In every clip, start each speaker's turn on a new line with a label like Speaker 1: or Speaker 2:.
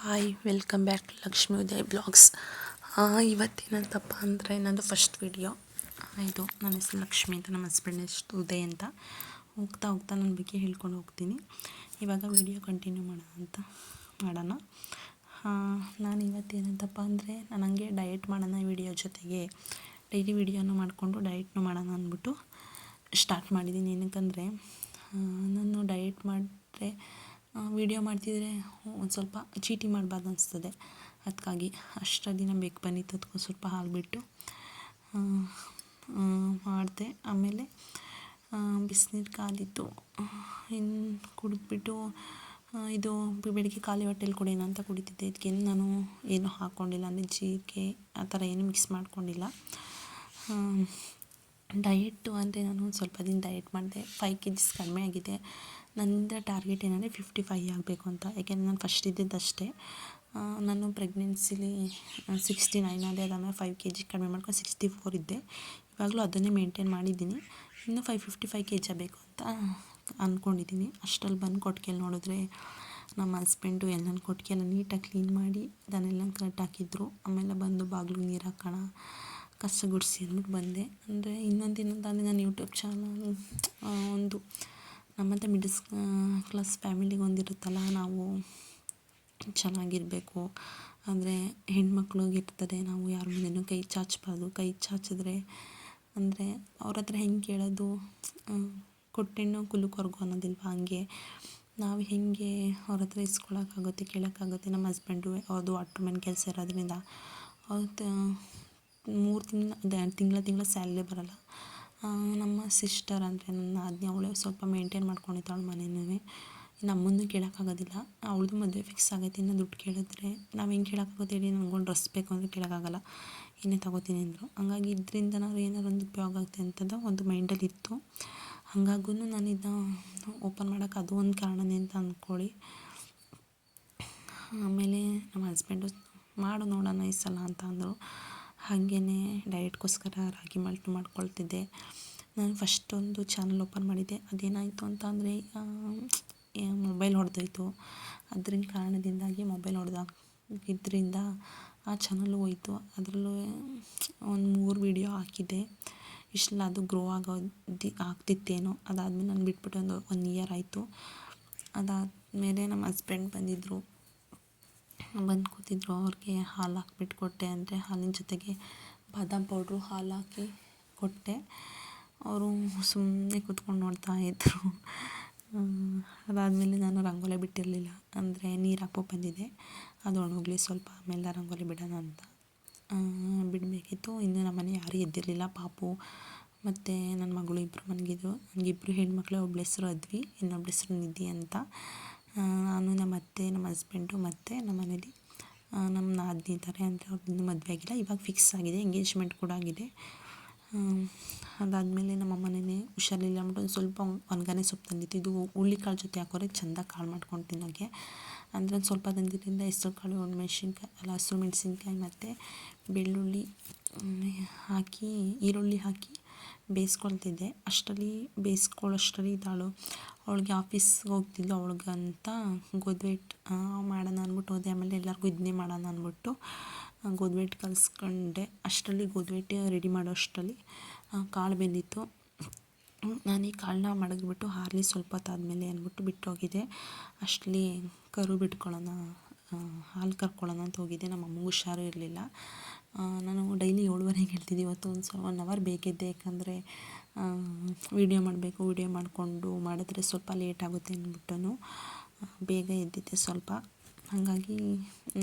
Speaker 1: Hi welcome back to Lakshmi Uday blogs. ಇವತ್ತೇನಂತಪ್ಪ ಅಂದರೆ ನನ್ನದು ಫಸ್ಟ್ ವಿಡಿಯೋ ಇದು. ನನ್ನ ಹೆಸರು ಲಕ್ಷ್ಮಿ ಅಂತ, ನಮ್ಮ ಹಸ್ಬೆಂಡ್ ಹೆಸರು ಉದಯ್ ಅಂತ. ಹೋಗ್ತಾ ನನ್ನ ಬಗ್ಗೆ ಹೇಳ್ಕೊಂಡು ಹೋಗ್ತೀನಿ. ಇವಾಗ ವಿಡಿಯೋ ಕಂಟಿನ್ಯೂ ಮಾಡೋಣ. ನಾನು ಇವತ್ತೇನಂತಪ್ಪ ಅಂದರೆ ನಾನು ಹಂಗೆ ಡಯಟ್ ಮಾಡೋಣ ವಿಡಿಯೋ ಜೊತೆಗೆ ಡೈಲಿ ವಿಡಿಯೋನು ಮಾಡಿಕೊಂಡು ಡಯಟ್ನು ಮಾಡೋಣ ಅಂದ್ಬಿಟ್ಟು ಸ್ಟಾರ್ಟ್ ಮಾಡಿದ್ದೀನಿ. ಏನಕ್ಕಂದರೆ ನಾನು ಡಯಟ್ ಮಾಡಿದ್ರೆ ವಿಡಿಯೋ ಮಾಡ್ತಿದ್ರೆ ಒಂದು ಸ್ವಲ್ಪ ಚೀಟಿ ಮಾಡಬಾರ್ದು ಅನಿಸ್ತದೆ. ಅದಕ್ಕಾಗಿ ಅಷ್ಟರಲ್ಲಿ ನಮ್ಮ ಬೆಕ್ಕು ಬಂದಿತ್ತು, ಅದಕ್ಕೂ ಸ್ವಲ್ಪ ಹಾಲು ಬಿಟ್ಟು ಮಾಡಿದೆ. ಆಮೇಲೆ ಬಿಸಿನೀರು ಕಾದಿತ್ತು, ಇನ್ನು ಕುಡಿದ್ಬಿಟ್ಟು ಇದು ಬೆಳಿಗ್ಗೆ ಖಾಲಿ ಹೊಟ್ಟೆಲಿ ಕುಡಿಯೋಣ ಅಂತ ಕುಡಿತಿದ್ದೆ. ಇದಕ್ಕೇನು ನಾನು ಏನೂ ಹಾಕ್ಕೊಂಡಿಲ್ಲ, ಅಂದರೆ ಜೀರಿಗೆ ಆ ಥರ ಏನು ಮಿಕ್ಸ್ ಮಾಡ್ಕೊಂಡಿಲ್ಲ. ಡಯೆಟ್ಟು ಅಂದರೆ ನಾನು ಸ್ವಲ್ಪ ದಿನ ಡಯೆಟ್ ಮಾಡಿದೆ, 5 kg ಕಡಿಮೆ ಆಗಿದೆ. ನನ್ನಿಂದ ಟಾರ್ಗೆಟ್ ಏನಂದರೆ 55 ಆಗಬೇಕು ಅಂತ. ಯಾಕೆಂದರೆ ನಾನು ಫಸ್ಟ್ ಇದ್ದಿದ್ದಷ್ಟೇ. ನಾನು ಪ್ರೆಗ್ನೆನ್ಸಿಲಿ 69 ಆದೆ. ಅದಾದಮೇಲೆ 5 kg ಕಡಿಮೆ ಮಾಡ್ಕೊಂಡು 64 ಇದ್ದೆ. ಇವಾಗಲೂ ಅದನ್ನೇ ಮೇಂಟೈನ್ ಮಾಡಿದ್ದೀನಿ. ಇನ್ನೂ 55 kg ಆಗಬೇಕು ಅಂತ ಅಂದ್ಕೊಂಡಿದ್ದೀನಿ. ಅಷ್ಟರಲ್ಲಿ ಬಂದು ಕೊಟ್ಟಿಗೆಯಲ್ಲಿ ನೋಡಿದ್ರೆ ನಮ್ಮ ಹಸ್ಬೆಂಡು ನನ್ನ ಕೊಟ್ಟಿಗೆಲ್ಲ ನೀಟಾಗಿ ಕ್ಲೀನ್ ಮಾಡಿ ಅದನ್ನೆಲ್ಲ ಕರೆಕ್ಟ್ ಹಾಕಿದ್ರು. ಆಮೇಲೆ ಬಂದು ಬಾಗಿಲು ನೀರು ಹಾಕೋಣ, ಕಸ ಗುಡಿಸಿ ಅಂದ್ಬಿಟ್ಟು ಬಂದೆ. ಅಂದರೆ ಇನ್ನೊಂದು ನಾನು ಯೂಟ್ಯೂಬ್ ಚಾನಲ್ ಒಂದು ನಮ್ಮಂಥ ಮಿಡಲ್ ಕ್ಲಾಸ್ ಫ್ಯಾಮಿಲಿಗೆ ಒಂದಿರುತ್ತಲ್ಲ, ನಾವು ಚೆನ್ನಾಗಿರಬೇಕು ಅಂದರೆ ಹೆಣ್ಮಕ್ಳಿಗಿರ್ತದೆ, ನಾವು ಯಾರ ಮುಂದೆನೂ ಕೈ ಚಾಚಬಾರ್ದು. ಕೈ ಚಾಚಿದ್ರೆ ಅಂದರೆ ಅವ್ರ ಹತ್ರ ಹೆಂಗೆ ಕೇಳೋದು, ಕೊಟ್ಟೆಣ್ಣು ಕುಲುಕೊರ್ಗು ಅನ್ನೋದಿಲ್ವ, ಹಂಗೆ ನಾವು ಹೇಗೆ ಅವ್ರ ಹತ್ರ ಇಸ್ಕೊಳಕ್ಕಾಗುತ್ತೆ, ಕೇಳೋಕ್ಕಾಗುತ್ತೆ. ನಮ್ಮ ಹಸ್ಬೆಂಡು ಅವ್ರದ್ದು ವಾಟ್ರ್ಮನ್ ಕೆಲಸ ಇರೋದ್ರಿಂದ ಅವ್ರದ್ದು 3 ತಿಂಗಳ ಸ್ಯಾಲ್ರಿ ಬರೋಲ್ಲ. ನಮ್ಮ ಸಿಸ್ಟರ್ ಅಂದರೆ ನನ್ನ ನಾದಿನಿ, ಅವಳೇ ಸ್ವಲ್ಪ ಮೇಂಟೈನ್ ಮಾಡ್ಕೊಂಡಿದ್ದಾಳೆ ಮನೆಯೂ. ನಮ್ಮನ್ನು ಕೇಳೋಕ್ಕಾಗೋದಿಲ್ಲ, ಅವಳದು ಮದುವೆ ಫಿಕ್ಸ್ ಆಗೈತೆ. ಇನ್ನು ದುಡ್ಡು ಕೇಳಿದ್ರೆ ನಾವು ಹೆಂಗೆ ಕೇಳೋಕ್ಕಾಗುತ್ತೆ ಹೇಳಿ. ನನಗೊಂದು ಡ್ರೆಸ್ ಬೇಕು ಅಂದರೆ ಕೇಳೋಕ್ಕಾಗಲ್ಲ, ಏನೇ ತೊಗೋತೀನಿ ಅಂದರು. ಹಂಗಾಗಿ ಇದರಿಂದ ನಾವು ಏನಾರು ಒಂದು ಉಪಯೋಗ ಆಗುತ್ತೆ ಅಂತಂದು ಒಂದು ಮೈಂಡಲ್ಲಿತ್ತು. ಹಾಗಾಗೂ ನಾನು ಇದನ್ನ ಓಪನ್ ಮಾಡೋಕ್ಕೆ ಅದು ಒಂದು ಕಾರಣನೇ ಅಂತ ಅಂದ್ಕೊಳ್ಳಿ. ಆಮೇಲೆ ನಮ್ಮ ಹಸ್ಬೆಂಡು ಮಾಡು ನೋಡೋಣ ಈ ಸಲ ಅಂತ ಅಂದರು. ಹಾಗೇ ಡಯಟ್ಗೋಸ್ಕರ ರಾಗಿ ಮಾಲ್ಟ್ ಮಾಡ್ಕೊಳ್ತಿದ್ದೆ. ನಾನು ಫಸ್ಟ್ ಒಂದು ಚಾನಲ್ ಓಪನ್ ಮಾಡಿದ್ದೆ. ಅದೇನಾಯಿತು ಅಂತ ಅಂದರೆ ಮೊಬೈಲ್ ಹೊಡೆದೋಯ್ತು. ಅದ್ರ ಕಾರಣದಿಂದಾಗಿ ಮೊಬೈಲ್ ಹೊಡೆದಾಗಿದ್ದರಿಂದ ಆ ಚಾನಲ್ಲು ಹೋಯಿತು. ಅದರಲ್ಲೂ ಒಂದು 3 ವಿಡಿಯೋ ಹಾಕಿದ್ದೆ. ಇಷ್ಟೆಲ್ಲ ಅದು ಗ್ರೋ ಆಗ್ತಿತ್ತೇನೋ. ಅದಾದಮೇಲೆ ನಾನು ಬಿಟ್ಬಿಟ್ಟು ಒಂದು 1 ಇಯರ್ ಆಯಿತು. ಅದಾದಮೇಲೆ ನಮ್ಮ ಹಸ್ಬೆಂಡ್ ಬಂದು ಕೂತಿದ್ರು. ಅವ್ರಿಗೆ ಹಾಲು ಹಾಕ್ಬಿಟ್ಟು ಕೊಟ್ಟೆ. ಅಂದರೆ ಹಾಲಿನ ಜೊತೆಗೆ ಬಾದಾಮ್ ಪೌಡ್ರು ಹಾಲು ಹಾಕಿ ಕೊಟ್ಟೆ. ಅವರು ಸುಮ್ಮನೆ ಕೂತ್ಕೊಂಡು ನೋಡ್ತಾ ಇದ್ದರು. ಅದಾದಮೇಲೆ ನಾನು ರಂಗೋಲಿ ಬಿಟ್ಟಿರಲಿಲ್ಲ, ಅಂದರೆ ನೀರು ಹಾಕೋ ಬಂದಿದ್ದೆ. ಅದು ಒಣಗಲಿ ಸ್ವಲ್ಪ, ಆಮೇಲೆ ರಂಗೋಲಿ ಬಿಡೋಣ ಅಂತ ಬಿಡಬೇಕಿತ್ತು. ಇನ್ನು ನಮ್ಮ ಮನೆ ಯಾರೂ ಎದ್ದಿರಲಿಲ್ಲ. ಪಾಪು ಮತ್ತು ನನ್ನ ಮಗಳು ಇಬ್ಬರು ಮನಗಿದ್ರು. ನನಗಿಬ್ಬರು ಹೆಣ್ಮಕ್ಳು, ಒಬ್ಬಳ ಹೆಸರು ಅದ್ವಿ, ಇನ್ನೊಬ್ಬಳ ಹೆಸರು ನಿಧಿ ಅಂತ. ನಾನು ನಮ್ಮ ಅತ್ತೆ, ನಮ್ಮ ಹಸ್ಬೆಂಡು ಮತ್ತು ನಮ್ಮ ಮನೇಲಿ ನಮ್ಮ ನಾದಿನಿ ಇದ್ದಾರೆ. ಅಂದರೆ ಅವ್ರದ್ದು ಇನ್ನೂ ಮದುವೆ ಆಗಿಲ್ಲ, ಇವಾಗ ಫಿಕ್ಸ್ ಆಗಿದೆ, ಎಂಗೇಜ್ಮೆಂಟ್ ಕೂಡ ಆಗಿದೆ. ಅದಾದಮೇಲೆ ನಮ್ಮ ಮನೆಯೇ ಹುಷಾರಿಲ್ಲ ಅಂದ್ಬಿಟ್ಟು ಒಂದು ಸ್ವಲ್ಪ ಒಣಗಾನೆ ಸೊಪ್ಪು ತಂದಿತ್ತು. ಇದು ಹುಳ್ಳಿಕಾಳು ಜೊತೆ ಹಾಕೋರೆ ಚೆಂದ ಕಾಳು ಮಾಡ್ಕೊಂಡು ತಿನ್ನೋಕ್ಕೆ. ಅಂದರೆ ಒಂದು ಸ್ವಲ್ಪ ತಂದಿದ್ದರಿಂದ ಹೆಸ್ರು ಕಾಳು, ಹಸಿರು ಮೆಣಸಿನ್ಕಾಯಿ ಮತ್ತು ಬೆಳ್ಳುಳ್ಳಿ ಹಾಕಿ, ಈರುಳ್ಳಿ ಹಾಕಿ ಬೇಯಿಸ್ಕೊಳ್ತಿದ್ದೆ. ಬೇಯಿಸ್ಕೊಳ್ಳೋಷ್ಟರಲ್ಲಿ ಇದ್ದಾಳು. ಅವಳಿಗೆ ಆಫೀಸ್ಗೆ ಹೋಗ್ತಿದ್ಲು, ಅವಳಿಗಂತ ಗೋಧಿ ಮಾಡೋಣ ಅಂದ್ಬಿಟ್ಟು ಹೋದೆ. ಆಮೇಲೆ ಎಲ್ಲರಿಗೂ ಇದನ್ನೇ ಮಾಡೋಣ ಅಂದ್ಬಿಟ್ಟು ಗೋಧಿ ಕಲಿಸ್ಕೊಂಡೆ. ಅಷ್ಟರಲ್ಲಿ ಗೋಧಿ ರೆಡಿ ಮಾಡೋ ಅಷ್ಟರಲ್ಲಿ ಕಾಳು ಬೆಂದಿತ್ತು. ನಾನು ಈ ಕಾಳನ್ನ ಮಡಗಿಬಿಟ್ಟು ಹಾರಲಿ ಸ್ವಲ್ಪ ಹೊತ್ತಾದಮೇಲೆ ಅಂದ್ಬಿಟ್ಟು ಬಿಟ್ಟೋಗಿದ್ದೆ. ಅಷ್ಟರಲ್ಲಿ ಹಾಲು ಕರ್ಕೊಳ್ಳೋಣ ಅಂತ ಹೋಗಿದ್ದೆ. ನಮ್ಮ ಅಮ್ಮಂಗೆ ಹುಷಾರು ಇರಲಿಲ್ಲ. ನಾನು ಡೈಲಿ 7:30ಗೆ ಹೇಳ್ತಿದ್ದೆ. ಇವತ್ತು ಒಂದು 1 ಅವರ್ ಬೇಕಿದ್ದೆ, ಯಾಕಂದರೆ ವಿಡಿಯೋ ಮಾಡಿಕೊಂಡು ಮಾಡಿದ್ರೆ ಸ್ವಲ್ಪ ಲೇಟ್ ಆಗುತ್ತೆ ಅಂದ್ಬಿಟ್ಟು ಬೇಗ ಎದ್ದಿದ್ದೆ ಸ್ವಲ್ಪ. ಹಾಗಾಗಿ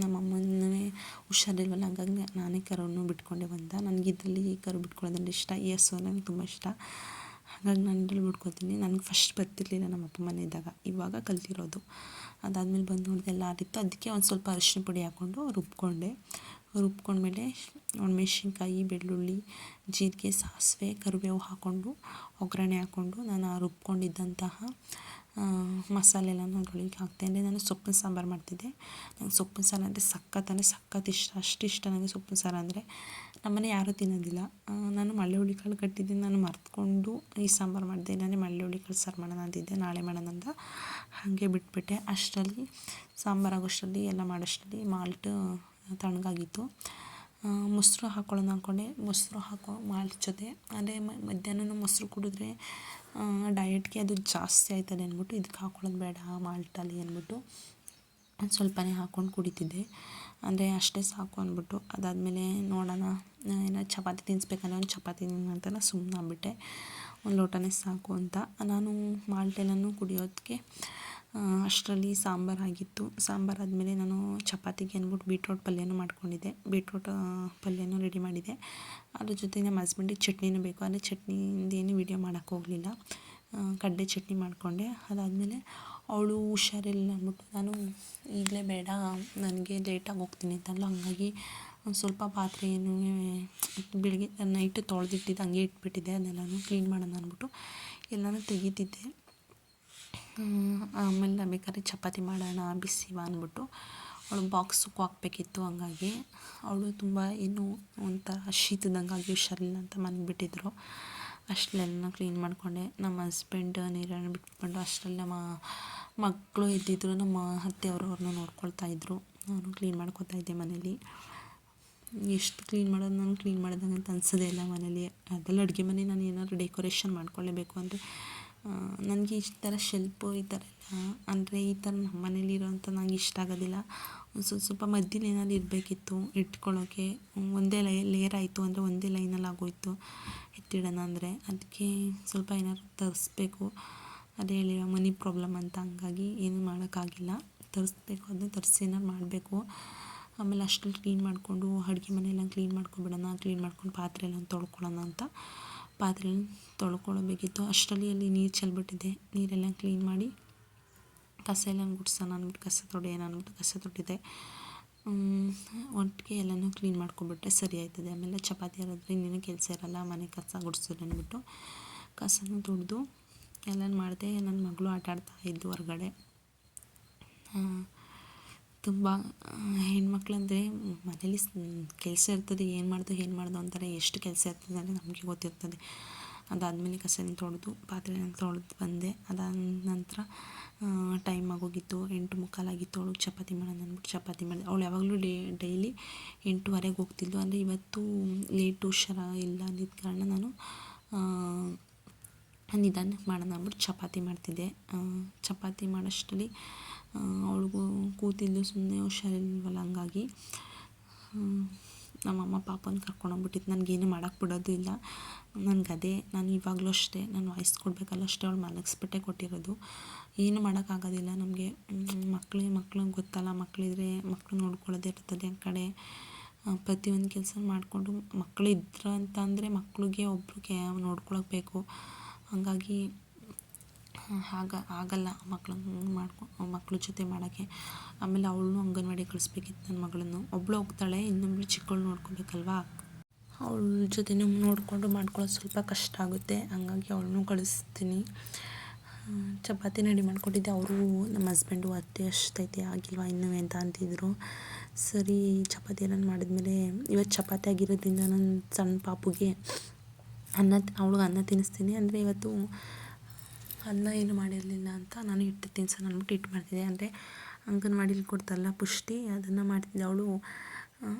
Speaker 1: ನಮ್ಮ ಅಮ್ಮನೇ ಹುಷಾರಿಲ್ವಲ್ಲ, ಹಾಗಾಗಿ ನಾನೇ ಕರುವನ್ನು ಬಿಟ್ಕೊಂಡೆ ಬಂದ. ನನಗೆ ಇದರಲ್ಲಿ ಕರು ಬಿಟ್ಕೊಳ್ಳೋದಂದ್ರೆ ಇಷ್ಟ, ಹಸು ನನಗೆ ತುಂಬ ಇಷ್ಟ. ಹಾಗಾಗಿ ನಾನು ಇದರಲ್ಲಿ ಬಿಟ್ಕೊತೀನಿ. ನನಗೆ ಫಸ್ಟ್ ಬರ್ತಿರ್ಲಿಲ್ಲ ನಮ್ಮ ಅಪ್ಪ ಮನೆ ಇದ್ದಾಗ, ಇವಾಗ ಕಲ್ತಿರೋದು. ಅದಾದಮೇಲೆ ಬಂದು ನೋಡಿದೆ ಎಲ್ಲ ಆದಿತ್ತು. ಅದಕ್ಕೆ ಒಂದು ಸ್ವಲ್ಪ ಅರಿಶಿನ ಪುಡಿ ಹಾಕ್ಕೊಂಡು ರುಬ್ಕೊಂಡ್ಮೇಲೆ ಒಣಮೆಣ್ಸಿನ್ಕಾಯಿ, ಬೆಳ್ಳುಳ್ಳಿ, ಜೀರಿಗೆ, ಸಾಸಿವೆ, ಕರಿಬೇವು ಹಾಕ್ಕೊಂಡು ಒಗ್ಗರಣೆ ಹಾಕ್ಕೊಂಡು ನಾನು ರುಬ್ಕೊಂಡಿದ್ದಂತಹ ಮಸಾಲೆ ಎಲ್ಲನೂ ಅದರೊಳಗೆ ಹಾಕ್ತೆ. ಅಂದರೆ ನಾನು ಸೊಪ್ಪಿನ ಸಾಂಬಾರು ಮಾಡ್ತಿದ್ದೆ. ನಂಗೆ ಸೊಪ್ಪಿನ ಸಾರು ಅಂದರೆ ಸಖತ್ ಇಷ್ಟ, ಅಷ್ಟು ಇಷ್ಟ ನನಗೆ ಸೊಪ್ಪಿನ ಸಾರು ಅಂದರೆ. ನಮ್ಮನೆ ಯಾರೂ ತಿನ್ನೋದಿಲ್ಲ. ನಾನು ಮಳ್ಳಿ ಹುಳಿ ಕಾಳು ಕಟ್ಟಿದ್ದೀನಿ, ನಾನು ಮರೆತ್ಕೊಂಡು ಈ ಸಾಂಬಾರು ಮಾಡಿದೆ. ಇಲ್ಲಾಂದರೆ ಮಳ್ಳಿ ಹುಳಿ ಕಾಳು ಸಾರು ಮಾಡೋಣ ಅಂತಿದ್ದೆ, ನಾಳೆ ಮಾಡೋಣ ಅಂತ ಹಾಗೆ ಬಿಟ್ಬಿಟ್ಟೆ. ಅಷ್ಟರಲ್ಲಿ ಸಾಂಬಾರು ಆಗೋಷ್ಟರಲ್ಲಿ ಎಲ್ಲ ಮಾಡೋಷ್ಟರಲ್ಲಿ ಮಾಲ್ಟ್ ತಣ್ಣಗಾಗಿತ್ತು. ಮೊಸರು ಹಾಕ್ಕೊಳ್ಳೋಣ ಅಂದ್ಕೊಂಡೆ, ಮೊಸರು ಮಾಲ್ಟ್ ಜೊತೆ ಅಂದರೆ ಮಧ್ಯಾಹ್ನ ಮೊಸರು ಕುಡಿದ್ರೆ ಡಯಟ್ಗೆ ಅದು ಜಾಸ್ತಿ ಆಯ್ತದೆ ಅಂದ್ಬಿಟ್ಟು ಇದಕ್ಕೆ ಹಾಕ್ಕೊಳ್ಳೋದು ಬೇಡ ಮಾಲ್ಟಲ್ಲಿ ಅಂದ್ಬಿಟ್ಟು ಸ್ವಲ್ಪನೇ ಹಾಕ್ಕೊಂಡು ಕುಡಿತಿದ್ದೆ. ಅಂದರೆ ಅಷ್ಟೇ ಸಾಕು ಅಂದ್ಬಿಟ್ಟು. ಅದಾದಮೇಲೆ ನೋಡೋಣ ಏನೋ ಚಪಾತಿ ತಿನ್ನಿಸ್ಬೇಕಂದ್ರೆ ಒಂದು ಚಪಾತಿ ಅಂತ ಸುಮ್ಮನಾಗ್ಬಿಟ್ಟೆ. ಒಂದು ಲೋಟನೇ ಸಾಕು ಅಂತ ನಾನು ಮಾಲ್ಟೆಲ್ಲನೂ ಕುಡಿಯೋದಕ್ಕೆ ಅಷ್ಟರಲ್ಲಿ ಸಾಂಬಾರು ಆಗಿತ್ತು. ಸಾಂಬಾರು ಆದಮೇಲೆ ನಾನು ಚಪಾತಿಗೆ ಅಂದ್ಬಿಟ್ಟು ಬೀಟ್ರೋಟ್ ಪಲ್ಯನೂ ಮಾಡ್ಕೊಂಡಿದ್ದೆ. ಬೀಟ್ರೋಟ್ ಪಲ್ಯನೂ ರೆಡಿ ಮಾಡಿದ್ದೆ. ಅದ್ರ ಜೊತೆ ನಮ್ಮ ಹಸ್ಬೆಂಡಿಗೆ ಚಟ್ನಿನೂ ಬೇಕು. ಅಂದರೆ ಚಟ್ನಿಯಿಂದೇನು ವೀಡಿಯೋ ಮಾಡೋಕ್ಕೆ ಹೋಗಲಿಲ್ಲ. ಕಡಲೆ ಚಟ್ನಿ ಮಾಡಿಕೊಂಡೆ. ಅದಾದಮೇಲೆ ಅವಳು ಹುಷಾರಿಲ್ಲ ಅಂದ್ಬಿಟ್ಟು ನಾನು ಈಗಲೇ ಬೇಡ, ನನಗೆ ಲೇಟಾಗಿ ಹೋಗ್ತೀನಿ ಅಂತಲ್ಲ, ಹಾಗಾಗಿ ಒಂದು ಸ್ವಲ್ಪ ಪಾತ್ರೆ ಏನು ಬೆಳಗ್ಗೆ ನೈಟು ತೊಳೆದಿಟ್ಟಿದ್ದು ಹಂಗೆ ಇಟ್ಬಿಟ್ಟಿದ್ದೆ. ಅದನ್ನೆಲ್ಲನೂ ಕ್ಲೀನ್ ಮಾಡೋಣ ಅಂದ್ಬಿಟ್ಟು ಎಲ್ಲನೂ ತೆಗಿತಿದ್ದೆ. ಆಮೇಲೆ ಬೇಕಾದ್ರೆ ಚಪಾತಿ ಮಾಡೋಣ ಬಿಸಿವ ಅಂದ್ಬಿಟ್ಟು ಅವಳು ಬಾಕ್ಸಿಗೆ ಹಾಕ್ಬೇಕಿತ್ತು. ಹಂಗಾಗಿ ಅವಳು ತುಂಬ ಏನು ಒಂಥರ ಶೀತದಂಗಾಗಿ ಹುಷಾರಿಲ್ಲ ಅಂತ ಮನ್ಬಿಟ್ಟಿದ್ರು. ಅಷ್ಟೆಲ್ಲ ಕ್ಲೀನ್ ಮಾಡಿಕೊಂಡೆ. ನಮ್ಮ ಹಸ್ಬೆಂಡ್ ನೀರನ್ನು ಬಿಟ್ಕೊಂಡು ಅಷ್ಟರಲ್ಲಿ ನಮ್ಮ ಮಕ್ಕಳು ಎದ್ದಿದ್ರು. ನಮ್ಮ ಅತ್ತೆಯವರು ಅವ್ರನ್ನ ನೋಡ್ಕೊಳ್ತಾ ಇದ್ದರು. ನಾನು ಕ್ಲೀನ್ ಮಾಡ್ಕೊತಾ ಇದ್ದೆ ಮನೇಲಿ. ಎಷ್ಟು ಕ್ಲೀನ್ ಮಾಡೋದು, ನಾನು ಕ್ಲೀನ್ ಮಾಡಿದಂಗೆ ಅಂತ ಅನ್ಸೋದೇ ಇಲ್ಲ ಮನೇಲಿ. ಅದೆಲ್ಲ ಅಡುಗೆ ಮನೆ ನಾನು ಏನಾದರೂ ಡೆಕೋರೇಷನ್ ಮಾಡ್ಕೊಳ್ಳೇಬೇಕು ಅಂದರೆ ನನಗೆ ಈ ಥರ ಶೆಲ್ಪು ಈ ಥರ ಎಲ್ಲ ಅಂದರೆ ಈ ಥರ ನಮ್ಮ ಮನೇಲಿರೋಂಥ ನಂಗೆ ಇಷ್ಟ ಆಗೋದಿಲ್ಲ. ಒಂದು ಸ್ವಲ್ಪ ಮಧ್ಯದಲ್ಲಿ ಏನಾದ್ರು ಇರಬೇಕಿತ್ತು ಇಟ್ಕೊಳ್ಳೋಕ್ಕೆ. ಒಂದೇ ಲೇಯರ್ ಆಯಿತು ಅಂದರೆ ಒಂದೇ ಲೈನಲ್ಲಿ ಆಗೋಯಿತು ಎತ್ತಿಡೋಣ ಅಂದರೆ. ಅದಕ್ಕೆ ಸ್ವಲ್ಪ ಏನಾದ್ರು ತರಿಸ್ಬೇಕು. ಅದೇ ಹೇಳಿರೋ ಮನಿ ಪ್ರಾಬ್ಲಮ್ ಅಂತ, ಹಂಗಾಗಿ ಏನು ಮಾಡೋಕ್ಕಾಗಿಲ್ಲ. ತರಿಸ್ಬೇಕು, ಅದನ್ನ ತರಿಸಿ ಏನಾರು ಮಾಡಬೇಕು. ಆಮೇಲೆ ಅಷ್ಟರಲ್ಲಿ ಕ್ಲೀನ್ ಮಾಡಿಕೊಂಡು ಅಡುಗೆ ಮನೆಯೆಲ್ಲ ಕ್ಲೀನ್ ಮಾಡ್ಕೊಬಿಡೋಣ. ಕ್ಲೀನ್ ಮಾಡ್ಕೊಂಡು ಪಾತ್ರೆ ಎಲ್ಲ ತೊಳ್ಕೊಳ್ಳೋಣ ಅಂತ ಪಾತ್ರೆ ತೊಳ್ಕೊಳ್ಬೇಕಿತ್ತು. ಅಷ್ಟರಲ್ಲಿ ಅಲ್ಲಿ ನೀರು ಚೆಲ್ಬಿಟ್ಟಿದ್ದೆ. ನೀರೆಲ್ಲ ಕ್ಲೀನ್ ಮಾಡಿ ಕಸ ಎಲ್ಲ ಗುಡ್ಸೋಣ ಅಂದ್ಬಿಟ್ಟು ಕಸ ತೊಳೆಯೋಣ ಅಂದ್ಬಿಟ್ಟು ಕಸ ತೊಟ್ಟಿದ್ದೆ. ಒಟ್ಟಿಗೆ ಎಲ್ಲನೂ ಕ್ಲೀನ್ ಮಾಡ್ಕೊಬಿಟ್ರೆ ಸರಿ ಆಯ್ತದೆ. ಆಮೇಲೆ ಚಪಾತಿ ಯಾರಾದರೆ ಇನ್ನೇನು ಕೆಲಸ ಇರೋಲ್ಲ, ಮನೆ ಕಸ ಗುಡಿಸೋದು ಅಂದ್ಬಿಟ್ಟು ಕಸನೂ ತೊಳೆದು ಎಲ್ಲನೂ ಮಾಡಿದೆ. ನನ್ನ ಮಗಳು ಆಟ ಆಡ್ತಾಯಿದ್ದು ಹೊರಗಡೆ. ತುಂಬ ಹೆಣ್ಮಕ್ಳಂದರೆ ಮನೇಲಿ ಕೆಲಸ ಇರ್ತದೆ, ಏನು ಮಾಡ್ದು ಅಂತಾರೆ. ಎಷ್ಟು ಕೆಲಸ ಇರ್ತದೆ ಅಂದರೆ ನಮಗೆ ಗೊತ್ತಿರ್ತದೆ. ಅದಾದಮೇಲೆ ಕಸನ ತೊಳೆದು ಪಾತ್ರೆನ ತೊಳೆದು ಬಂದೆ. ಅದಾದ ನಂತರ ಟೈಮ್ ಆಗೋಗಿತ್ತು, 8:45 ಆಗಿತ್ತು. ಅವಳು ಚಪಾತಿ ಮಾಡೋಣ ಅಂದ್ಬಿಟ್ಟು ಚಪಾತಿ ಮಾಡಿದೆ. ಅವಳು ಯಾವಾಗಲೂ ಡೈಲಿ 8:15ಗೆ ಹೋಗ್ತಿದ್ಲು. ಅಂದರೆ ಇವತ್ತು ಲೇಟು ಇಲ್ಲ ಅಂದಿದ್ದ ಕಾರಣ ನಾನು ನಿಧಾನಕ್ಕೆ ಮಾಡೋಣ ಅಂದ್ಬಿಟ್ಟು ಚಪಾತಿ ಮಾಡ್ತಿದ್ದೆ. ಚಪಾತಿ ಮಾಡೋಷ್ಟರಲ್ಲಿ ಅವಳಿಗೂ ಕೂತಿದ್ಲು, ಸುಮ್ಮನೆ ಹುಷಾರಿಲ್ವಲ್ಲ, ಹಂಗಾಗಿ ನಮ್ಮಮ್ಮ ಪಾಪನ ಕರ್ಕೊಂಡೋಗ್ಬಿಟ್ಟಿತ್ತು. ನನಗೇನು ಮಾಡೋಕ್ಕೆ ಬಿಡೋದು ಇಲ್ಲ. ನಾನು ಇವಾಗಲೂ ಅಷ್ಟೇ, ನಾನು ವಾಯ್ಸ್ ಕೊಡಬೇಕಲ್ಲ ಅಷ್ಟೇ ಅವಳು ಮಲಗಿಸ್ಬಿಟ್ಟೆ ಕೊಟ್ಟಿರೋದು. ಏನು ಮಾಡೋಕ್ಕಾಗೋದಿಲ್ಲ ನಮಗೆ. ಮಕ್ಳಿಗೆ ಗೊತ್ತಲ್ಲ, ಮಕ್ಕಳಿದ್ರೆ ಮಕ್ಕಳು ನೋಡ್ಕೊಳ್ಳೋದೇ ಇರ್ತದೆ ಆ ಕಡೆ. ಪ್ರತಿಯೊಂದು ಕೆಲಸ ಮಾಡಿಕೊಂಡು ಮಕ್ಕಳು ಇದ್ರು ಅಂತ ಅಂದರೆ ಮಕ್ಕಳಿಗೆ ಒಬ್ರಿಗೆ ನೋಡ್ಕೊಳಕ್ಕೆ ಬೇಕು. ಹಾಗಾಗಿ ಆಗಲ್ಲ ಮಕ್ಳ ಜೊತೆ ಮಾಡೋಕ್ಕೆ. ಆಮೇಲೆ ಅವಳನ್ನೂ ಅಂಗನವಾಡಿ ಕಳಿಸ್ಬೇಕಿತ್ತು ನನ್ನ ಮಗಳನ್ನು. ಒಬ್ಬಳು ಹೋಗ್ತಾಳೆ, ಇನ್ನೊಬ್ಳು ಚಿಕ್ಕವಳು ನೋಡ್ಕೊಬೇಕಲ್ವಾ. ಅವಳ ಜೊತೆನೂ ನೋಡಿಕೊಂಡು ಮಾಡ್ಕೊಳ್ಳೋದು ಸ್ವಲ್ಪ ಕಷ್ಟ ಆಗುತ್ತೆ. ಹಂಗಾಗಿ ಅವಳನ್ನೂ ಕಳಿಸ್ತೀನಿ. ಚಪಾತಿ ರೆಡಿ ಮಾಡಿಕೊಟ್ಟಿದ್ದೆ. ಅವರು ನಮ್ಮ ಹಸ್ಬೆಂಡು ಅತ್ತೆ ಅಷ್ಟೈತೆ ಆಗಿಲ್ವಾ ಇನ್ನೂ ಅಂತ ಅಂತಿದ್ರು. ಸರಿ ಚಪಾತಿ ಎಲ್ಲ ಮಾಡಿದ್ಮೇಲೆ ಇವತ್ತು ಚಪಾತಿ ಆಗಿರೋದ್ರಿಂದ ನನ್ನ ಸಣ್ಣ ಪಾಪುಗೆ ಅವಳಿಗೆ ಅನ್ನ ತಿನ್ನಿಸ್ತೀನಿ. ಅಂದರೆ ಇವತ್ತು ಅನ್ನ ಏನು ಮಾಡಿರಲಿಲ್ಲ ಅಂತ ನಾನು ಹಿಟ್ಟು ತಿನ್ಸೋಣ ಅಂದ್ಬಿಟ್ಟು ಹಿಟ್ಟು ಮಾಡ್ತಿದ್ದೆ. ಅಂದರೆ ಅಂಗನವಾಡಿಲಿ ಕೊಡ್ತಾರಲ್ಲ ಪುಷ್ಟಿ, ಅದನ್ನು ಮಾಡ್ತಿದ್ದೆ.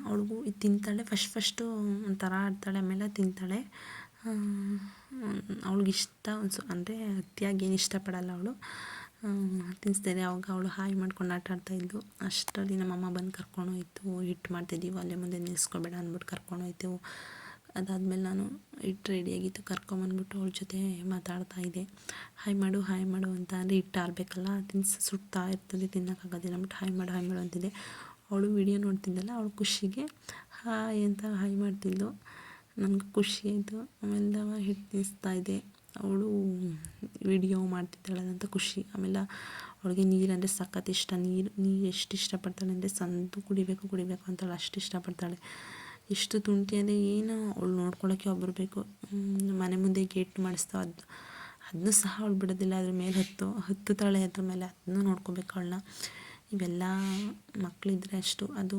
Speaker 1: ಅವಳಿಗೂ ಇದು ತಿಂತಾಳೆ. ಫಸ್ಟು ಒಂಥರ ಆಡ್ತಾಳೆ, ಆಮೇಲೆ ತಿಂತಾಳೆ. ಅವಳಿಗಿಷ್ಟ ಅಂದರೆ ಅತಿಯಾಗಿ ಏನು ಇಷ್ಟಪಡಲ್ಲ ಅವಳು. ತಿನ್ನಿಸ್ತಿದ್ದೆ. ಅವಾಗ ಅವಳು ಹಾಯ್ ಮಾಡ್ಕೊಂಡು ಆಟ ಆಡ್ತಾಯಿದ್ಲು. ಅಷ್ಟರಲ್ಲಿ ನಮ್ಮಮ್ಮ ಬಂದು ಕರ್ಕೊಂಡೋಯ್ತು. ಹಿಟ್ಟು ಮಾಡ್ತಿದ್ದೀವಿ, ಅಲ್ಲೇ ಮುಂದೆ ನಿಲ್ಲಿಸ್ಕೊಬೇಡ ಅಂದ್ಬಿಟ್ಟು ಕರ್ಕೊಂಡೋಯ್ತು. ಅದಾದಮೇಲೆ ನಾನು ಹಿಟ್ಟು ರೆಡಿಯಾಗಿತ್ತು, ಕರ್ಕೊಂಬಂದ್ಬಿಟ್ಟು ಅವಳ ಜೊತೆ ಮಾತಾಡ್ತಾಯಿದ್ದೆ. ಹಾಯ್ ಮಾಡು ಅಂತ. ಅಂದರೆ ಹಿಟ್ಟು ಆರಬೇಕಲ್ಲ, ಸುಡ್ತಾ ಇರ್ತದೆ, ತಿನ್ನೋಕ್ಕಾಗೋದಿಲ್ಲ ಅಂದ್ಬಿಟ್ಟು ಹಾಯ್ ಮಾಡು ಅಂತಿದ್ದೆ. ಅವಳು ವಿಡಿಯೋ ನೋಡ್ತಿದ್ದಲ್ಲ, ಅವಳು ಖುಷಿಗೆ ಹಾಯ್ ಅಂತ ಹಾಯ್ ಮಾಡ್ತಿದ್ಲು. ನನಗೆ ಖುಷಿ ಆಯಿತು. ಆಮೇಲೆ ಹಿಟ್ಟು ತಿನ್ನಿಸ್ತಾಯಿದ್ದೆ. ಅವಳು ವಿಡಿಯೋ ಮಾಡ್ತಿದ್ದಾಳಂತ ಖುಷಿ. ಆಮೇಲೆ ಅವಳಿಗೆ ನೀರಂದರೆ ಸಖತ್ ಇಷ್ಟ. ನೀರು ಎಷ್ಟು ಇಷ್ಟಪಡ್ತಾಳೆ ಅಂದರೆ ಸಂದು ಕುಡಿಬೇಕು ಅಂತಾಳೆ, ಅಷ್ಟು ಇಷ್ಟಪಡ್ತಾಳೆ. ಎಷ್ಟು ತುಂಟಿ ಅಂದರೆ ಏನು, ಅವಳು ನೋಡ್ಕೊಳ್ಳೋಕ್ಕೆ ಒಬ್ಬರು ಬೇಕು. ಮನೆ ಮುಂದೆ ಗೇಟ್ ಮಾಡಿಸ್ತಾ ಅದನ್ನು ಸಹ ಅವಳು ಬಿಡೋದಿಲ್ಲ. ಅದ್ರ ಮೇಲೆ ಹತ್ತುತ್ತಾಳೆ ಅದ್ರ ಮೇಲೆ, ಅದನ್ನು ನೋಡ್ಕೋಬೇಕು ಅವಳನ್ನ. ಇವೆಲ್ಲ ಮಕ್ಕಳಿದ್ರೆ ಅಷ್ಟು ಅದು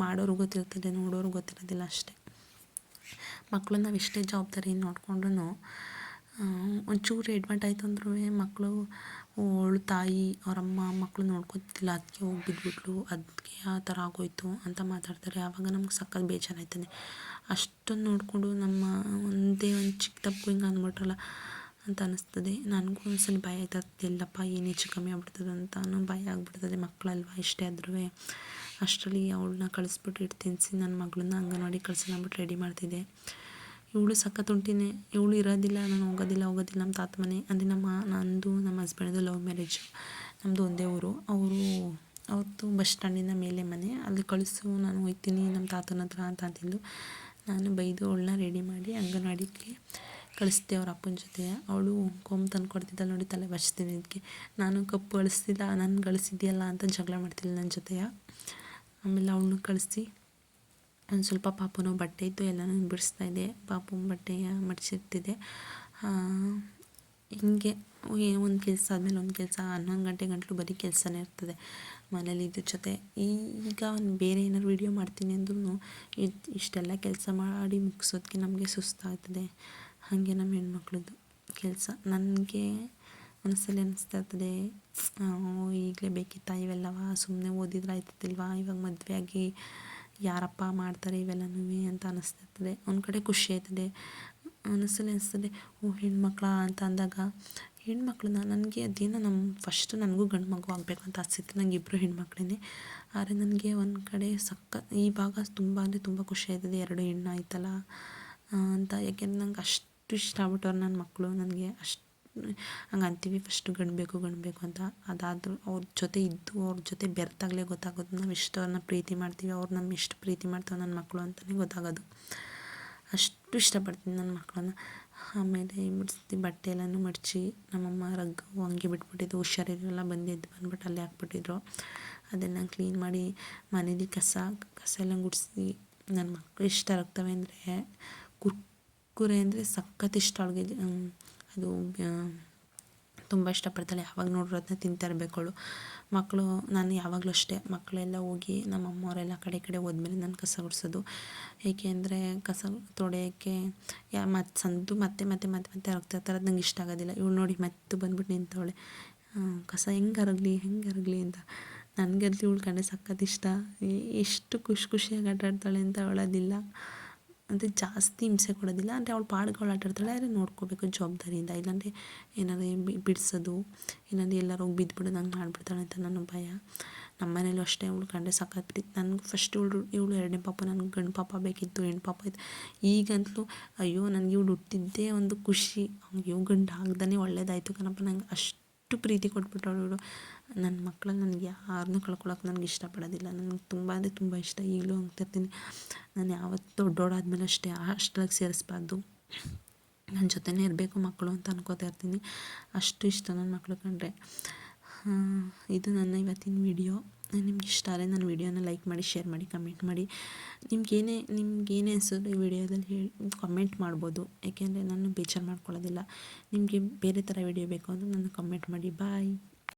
Speaker 1: ಮಾಡೋರು ಗೊತ್ತಿರ್ತದೆ, ನೋಡೋರು ಗೊತ್ತಿರೋದಿಲ್ಲ ಅಷ್ಟೇ. ಮಕ್ಕಳು ನಾವು ಎಷ್ಟೇ ಜವಾಬ್ದಾರಿ ನೋಡಿಕೊಂಡ್ರೂ ಒಂಚೂರು ಎಡ್ವರ್ಟ್ ಆಯ್ತು ಅಂದ್ರೂ ಮಕ್ಕಳು ಅವಳು ತಾಯಿ ಅವರಮ್ಮ ಮಕ್ಕಳು ನೋಡ್ಕೊತಿಲ್ಲ, ಅದಕ್ಕೆ ಹೋಗಿ ಬಿದ್ದುಬಿಟ್ಲು, ಅದಕ್ಕೆ ಆ ಥರ ಆಗೋಯ್ತು ಅಂತ ಮಾತಾಡ್ತಾರೆ. ಆವಾಗ ನಮ್ಗೆ ಸಖತ್ ಬೇಜಾರಾಯ್ತದೆ. ಅಷ್ಟೊಂದು ನೋಡಿಕೊಂಡು ನಮ್ಮ ಒಂದೇ ಒಂದು ಚಿಕ್ಕ ತಪ್ಪು ಹಿಂಗೆ ಅಂದ್ಬಿಟ್ರಲ್ಲ ಅಂತ ಅನ್ನಿಸ್ತದೆ. ನನಗೂ ಒಂದ್ಸಲ ಭಯ ಆಯ್ತದೆ, ಎಲ್ಲಪ್ಪ ಏನು ಹೆಚ್ಚು ಕಮ್ಮಿ ಆಗ್ಬಿಡ್ತದೆ ಅಂತಾನು ಭಯ ಆಗಿಬಿಡ್ತದೆ. ಮಕ್ಕಳಲ್ವ ಎಷ್ಟೇ ಆದ್ರೂ. ಅಷ್ಟರಲ್ಲಿ ಅವಳನ್ನ ಕಳಿಸ್ಬಿಟ್ಟು ಇಟ್ಟು ತಿನ್ನಿಸಿ ನನ್ನ ಮಗಳನ್ನ ಅಂಗನವಾಡಿ ಕಳ್ಸೋಣ ಅಂದ್ಬಿಟ್ಟು ರೆಡಿ ಮಾಡ್ತಿದ್ದೆ. ಇವಳು ಸಖತ್ ಉಂಟಿನೇ, ಇವಳು ಇರೋದಿಲ್ಲ, ನಾನು ಹೋಗೋದಿಲ್ಲ ನಮ್ಮ ತಾತ ಮನೆ. ಅಂದರೆ ನಂದು ನಮ್ಮ ಹಸ್ಬೆಂಡ್ದು ಲವ್ ಮ್ಯಾರೇಜು. ನಮ್ಮದು ಒಂದೇ ಊರು. ಅವ್ರದ್ದು ಬಸ್ ಸ್ಟ್ಯಾಂಡಿಂದ ಮೇಲೆ ಮನೆ, ಅಲ್ಲಿ ಕಳಿಸು ನಾನು ಹೋಗ್ತೀನಿ ನಮ್ಮ ತಾತನ ಹತ್ರ ಅಂತ ಅಂತಿದ್ಲು. ನಾನು ಬೈದು ಅವಳನ್ನ ರೆಡಿ ಮಾಡಿ ಅಂಗನವಾಡಿಗೆ ಕಳಿಸ್ದೆ ಅವ್ರ ಅಪ್ಪನ ಜೊತೆ. ಅವಳು ಕೊಂಬು ತಂದು ಕೊಡ್ತಿದ್ದಳು ನೋಡಿ, ತಲೆ ಬಚ್ತೀನಿ ಇದಕ್ಕೆ. ನಾನು ಕಪ್ಪು ಕಳಿಸ್ತಿಲ್ಲ, ನಾನು ಗಳಿಸಿದ್ಯಲ್ಲ ಅಂತ ಜಗಳ ಮಾಡ್ತಿಲ್ಲ ನನ್ನ ಜೊತೆಯ. ಆಮೇಲೆ ಅವಳನ್ನ ಕಳಿಸಿ ಒಂದು ಸ್ವಲ್ಪ ಪಾಪುನೋ ಬಟ್ಟೆ ಇತ್ತು ಎಲ್ಲನೂ ಬಿಡಿಸ್ತಾಯಿದ್ದೆ. ಪಾಪುನ ಬಟ್ಟೆಯ ಮಡಿಸಿರ್ತಿದ್ದೆ. ಹಿಂಗೆ ಒಂದು ಕೆಲಸ ಆದಮೇಲೆ ಒಂದು ಕೆಲಸ 11 ಗಂಟೆ ಗಂಟಲು ಬರೀ ಕೆಲಸನೇ ಇರ್ತದೆ ಮನೇಲಿ. ಇದ್ರ ಜೊತೆ ಈಗ ಒಂದು ಬೇರೆ ಏನಾದ್ರು ವೀಡಿಯೋ ಮಾಡ್ತೀನಿ ಅಂದ್ರೂ ಇಷ್ಟೆಲ್ಲ ಕೆಲಸ ಮಾಡಿ ಮುಗಿಸೋದಕ್ಕೆ ನಮಗೆ ಸುಸ್ತಾಗ್ತದೆ. ಹಾಗೆ ನಮ್ಮ ಹೆಣ್ಮಕ್ಳದ್ದು ಕೆಲಸ ನನಗೆ ಒಂದ್ಸಲ ಅನಿಸ್ತಾ ಇರ್ತದೆ, ಈಗಲೇ ಬೇಕಿತ್ತಾ ಇವೆಲ್ಲವ, ಸುಮ್ಮನೆ ಓದಿದ್ರೆ ಆಯ್ತಿಲ್ವಾ, ಇವಾಗ ಮದುವೆ ಆಗಿ ಯಾರಪ್ಪ ಮಾಡ್ತಾರೆ ಇವೆಲ್ಲನೂ ಅಂತ ಅನ್ನಿಸ್ತಿರ್ತದೆ. ಒಂದು ಕಡೆ ಖುಷಿ ಆಯ್ತದೆ, ಒಂದೊಂದ್ಸಲ ಅನಿಸ್ತದೆ ಹೆಣ್ಮಕ್ಳ ಅಂತ ಅಂದಾಗ ಹೆಣ್ಮಕ್ಳನ್ನ ನನಗೆ ಅದೇನೋ ಫಸ್ಟು ನನಗೂ ಗಂಡು ಮಗು ಆಗಬೇಕು ಅಂತ ಆಸೆ ಇತ್ತು. ನನಗೆ ಇಬ್ಬರು ಹೆಣ್ಮಕ್ಳೇ. ಆದರೆ ನನಗೆ ಒಂದು ಕಡೆ ಇವಾಗ ತುಂಬ ಅಂದರೆ ತುಂಬ ಖುಷಿ ಆಯ್ತದೆ 2 ಹೆಣ್ಣು ಆಯ್ತಲ್ಲ ಅಂತ. ಯಾಕೆಂದ್ರೆ ನಂಗೆ ಅಷ್ಟು ಇಷ್ಟ ಆಗ್ಬಿಟ್ಟವ್ರು ನನ್ನ ಮಕ್ಕಳು. ನನಗೆ ಅಷ್ಟು ಹಂಗೆ ಅಂತೀವಿ ಫಸ್ಟು ಗಂಡು ಬೇಕು ಅಂತ. ಅದಾದರೂ ಅವ್ರ ಜೊತೆ ಇದ್ದು ಅವ್ರ ಜೊತೆ ಬೆರೆತಾಗಲೇ ಗೊತ್ತಾಗೋದು ನಾವು ಎಷ್ಟು ಅವ್ರನ್ನ ಪ್ರೀತಿ ಮಾಡ್ತೀವಿ, ಅವ್ರು ನಮ್ಮ ಎಷ್ಟು ಪ್ರೀತಿ ಮಾಡ್ತಾವೆ ನನ್ನ ಮಕ್ಕಳು ಅಂತಲೇ ಗೊತ್ತಾಗೋದು. ಅಷ್ಟು ಇಷ್ಟಪಡ್ತೀನಿ ನನ್ನ ಮಕ್ಕಳನ್ನ. ಆಮೇಲೆ ಮುಡಿಸ್ತಿ ಬಟ್ಟೆ ಎಲ್ಲನೂ ಮಡಚಿ ನಮ್ಮಮ್ಮ ರಗ್ಗು ಹಂಗೆ ಬಿಟ್ಬಿಟ್ಟಿದ್ದು, ಹುಷಾರಿರಲ್ಲ ಬಂದ್ಬಿಟ್ಟು ಅಲ್ಲೇ ಹಾಕ್ಬಿಟ್ಟಿದ್ರು. ಅದನ್ನು ಕ್ಲೀನ್ ಮಾಡಿ ಮನೇಲಿ ಕಸ ಎಲ್ಲ ಗುಡಿಸಿ. ನನ್ನ ಮಕ್ಕಳು ಇಷ್ಟ ಆಗ್ತವೆ ಅಂದರೆ ಕುರ್ಕುರೆ ಅಂದರೆ ಸಖತ್ ಇಷ್ಟ ಅವಳಿಗೆ. ಅದು ತುಂಬ ಇಷ್ಟಪಡ್ತಾಳೆ. ಯಾವಾಗ ನೋಡ್ರು ಅದನ್ನ ತಿಂತಾ ಇರಬೇಕು ಅವಳು. ಮಕ್ಕಳು ನಾನು ಯಾವಾಗಲೂ ಅಷ್ಟೇ, ಮಕ್ಕಳೆಲ್ಲ ಹೋಗಿ ನಮ್ಮ ಅಮ್ಮವರೆಲ್ಲ ಕಡೆ ಹೋದ್ಮೇಲೆ ನಾನು ಕಸ ಗುಡಿಸೋದು. ಏಕೆ ಅಂದರೆ ಕಸ ತೊಳೆಯೋಕ್ಕೆ ಮತ್ತೆ ಹರಗ್ತಾ ಇರ್ತಾರೆ, ಅದು ನಂಗೆ ಇಷ್ಟ ಆಗೋದಿಲ್ಲ. ಇವಳು ನೋಡಿ ಮತ್ತೆ ಬಂದ್ಬಿಟ್ಟು ನಿಂತವಳೆ, ಕಸ ಹೆಂಗೆ ಹರಗಲಿ ಅಂತ. ನನಗಂತೂ ಇವಳು ಕಂಡ್ರೆ ಸಖತ್ ಇಷ್ಟ. ಎಷ್ಟು ಖುಷಿಯಾಗಿ ಆಟಾಡ್ತಾಳೆ ಅಂತ ಅವಳದಿಲ್ಲ. ಅಂದರೆ ಜಾಸ್ತಿ ಹಿಂಸೆ ಕೊಡೋದಿಲ್ಲ, ಅಂದರೆ ಅವಳು ಪಾಡ್ಗೆ ಅವಳು ಆಟಾಡ್ತಾಳೆ. ಆದರೆ ನೋಡ್ಕೋಬೇಕು ಜವಾಬ್ದಾರಿಯಿಂದ, ಇಲ್ಲಾಂದರೆ ಏನಾದ್ರು ಬಿಡಿಸೋದು, ಇಲ್ಲಾಂದರೆ ಎಲ್ಲರೂ ಹೋಗಿ ಬಿದ್ದುಬಿಡೋದು ಹಂಗೆ ಮಾಡಿಬಿಡ್ತಾಳೆ ಅಂತ ನನಗೆ ಭಯ. ನಮ್ಮ ಮನೇಲೂ ಅಷ್ಟೇ, ಅವಳು ಕಂಡ್ರೆ ಸಖತ್ ಪ್ರೀತಿ. ನನಗೂ ಫಸ್ಟ್ ಇವಳು 2ನೇ ಪಾಪ, ನನಗೆ ಗಂಡು ಪಾಪ ಬೇಕಿತ್ತು, ಹೆಣ್ಣು ಪಾಪ ಇತ್ತು. ಈಗಂತಲೂ ಅಯ್ಯೋ ನನಗೆ ಇವಳು ಹುಟ್ಟಿದ್ದೇ ಒಂದು ಖುಷಿ, ಅಯ್ಯೋ ಗಂಡು ಆಗ್ದೇ ಒಳ್ಳೇದಾಯಿತು ಕಣಪ್ಪ, ನಂಗೆ ಅಷ್ಟು ಪ್ರೀತಿ ಕೊಟ್ಬಿಟ್ಟವಳು ಇವಳು. ನನ್ನ ಮಕ್ಕಳಲ್ಲಿ ನನಗೆ ಯಾರನ್ನೂ ಕಳ್ಕೊಳಕ್ಕೆ ನನಗೆ ಇಷ್ಟಪಡೋದಿಲ್ಲ. ನನಗೆ ತುಂಬ ಅಂದರೆ ತುಂಬ ಇಷ್ಟ. ಈಗಲೂ ಅಂತಿರ್ತೀನಿ, ನಾನು ಯಾವತ್ತು ದೊಡ್ಡೋಳಾದ್ಮೇಲೆ ಅಷ್ಟೇ ಹಾಸ್ಟೆಲ್ಗೆ ಸೇರಿಸ್ಬಾರ್ದು, ನನ್ನ ಜೊತೆನೇ ಇರಬೇಕು ಮಕ್ಕಳು ಅಂತ ಅನ್ಕೋತಾ ಇರ್ತೀನಿ. ಅಷ್ಟು ಇಷ್ಟ ನನ್ನ ಮಕ್ಕಳು ಕಂಡ್ರೆ. ಇದು ನನ್ನ ಇವತ್ತಿನ ವಿಡಿಯೋ. ನಿಮ್ಗೆ ಇಷ್ಟ ಆದರೆ ನನ್ನ ವಿಡಿಯೋನ ಲೈಕ್ ಮಾಡಿ, ಶೇರ್ ಮಾಡಿ, ಕಮೆಂಟ್ ಮಾಡಿ. ನಿಮ್ಗೇನೇ ಅನಿಸೋದು ಈ ವಿಡಿಯೋದಲ್ಲಿ ಕಮೆಂಟ್ ಮಾಡ್ಬೋದು. ಯಾಕೆಂದರೆ ನಾನು ಬೇಜಾರು ಮಾಡ್ಕೊಳ್ಳೋದಿಲ್ಲ. ನಿಮಗೆ ಬೇರೆ ಥರ ವಿಡಿಯೋ ಬೇಕು ಅಂದರೆ ನನ್ನ ಕಮೆಂಟ್ ಮಾಡಿ. ಬಾಯ್.